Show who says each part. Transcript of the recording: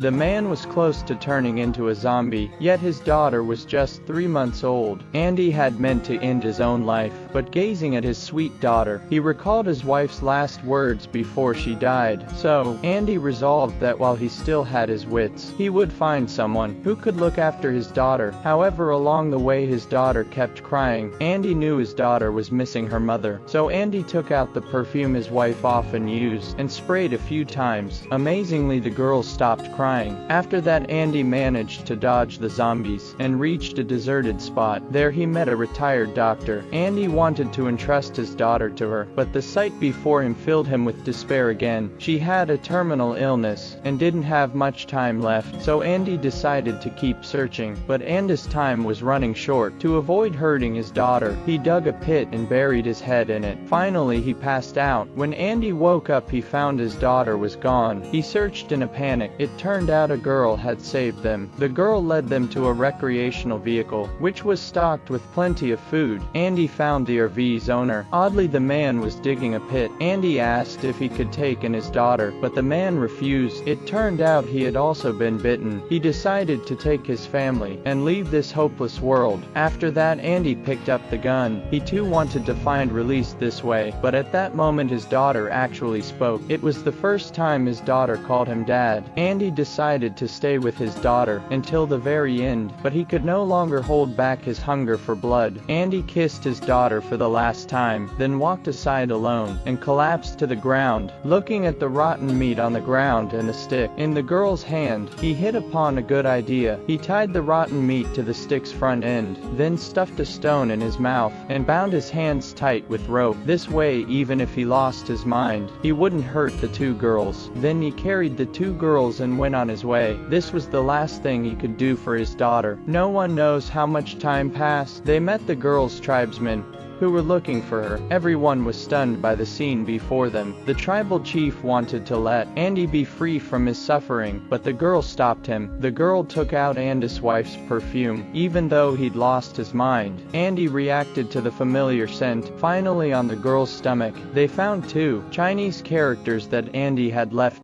Speaker 1: The man was close to turning into a zombie, yet his daughter was just 3 months old. Andy had meant to end his own life, but gazing at his sweet daughter, he recalled his wife's last words before she died. So, Andy resolved that while he still had his wits, he would find someone who could look after his daughter. However, along the way his daughter kept crying. Andy knew his daughter was missing her mother, so Andy took out the perfume his wife often used and sprayed a few times. Amazingly, the girl stopped crying. After that, Andy managed to dodge the zombies and reached a deserted spot. There he met a retired doctor. Andy wanted to entrust his daughter to her, but the sight before him filled him with despair again. She had a terminal illness and didn't have much time left, so Andy decided to keep searching, but Andy's time was running short. To avoid hurting his daughter, he dug a pit and buried his head in it. Finally, he passed out. When Andy woke up, he found his daughter was gone. He searched in a panic. It turned out a girl had saved them. The girl led them to a recreational vehicle, which was stocked with plenty of food. Andy found the RV's owner. Oddly, the man was digging a pit. Andy asked if he could take in his daughter, but the man refused. It turned out he had also been bitten. He decided to take his family and leave this hopeless world. After that, Andy picked up the gun. He too wanted to find release this way, but at that moment his daughter actually spoke. It was the first time his daughter called him dad. Andy decided to stay with his daughter until the very end, but he could no longer hold back his hunger for blood. Andy kissed his daughter for the last time, then walked aside alone and collapsed to the ground. Looking at the rotten meat on the ground and a stick in the girl's hand, he hit upon a good idea. He tied the rotten meat to the stick's front end, then stuffed a stone in his mouth and bound his hands tight with rope. This way, even if he lost his mind, he wouldn't hurt the two girls. Then he carried the two girls and went on his way. This was the last thing he could do for his daughter. No one knows how much time passed. They met the girl's tribesmen, who were looking for her. Everyone was stunned by the scene before them. The tribal chief wanted to let Andy be free from his suffering, but the girl stopped him. The girl took out Andy's wife's perfume, even though he'd lost his mind. Andy reacted to the familiar scent. Finally, on the girl's stomach, they found two Chinese characters that Andy had left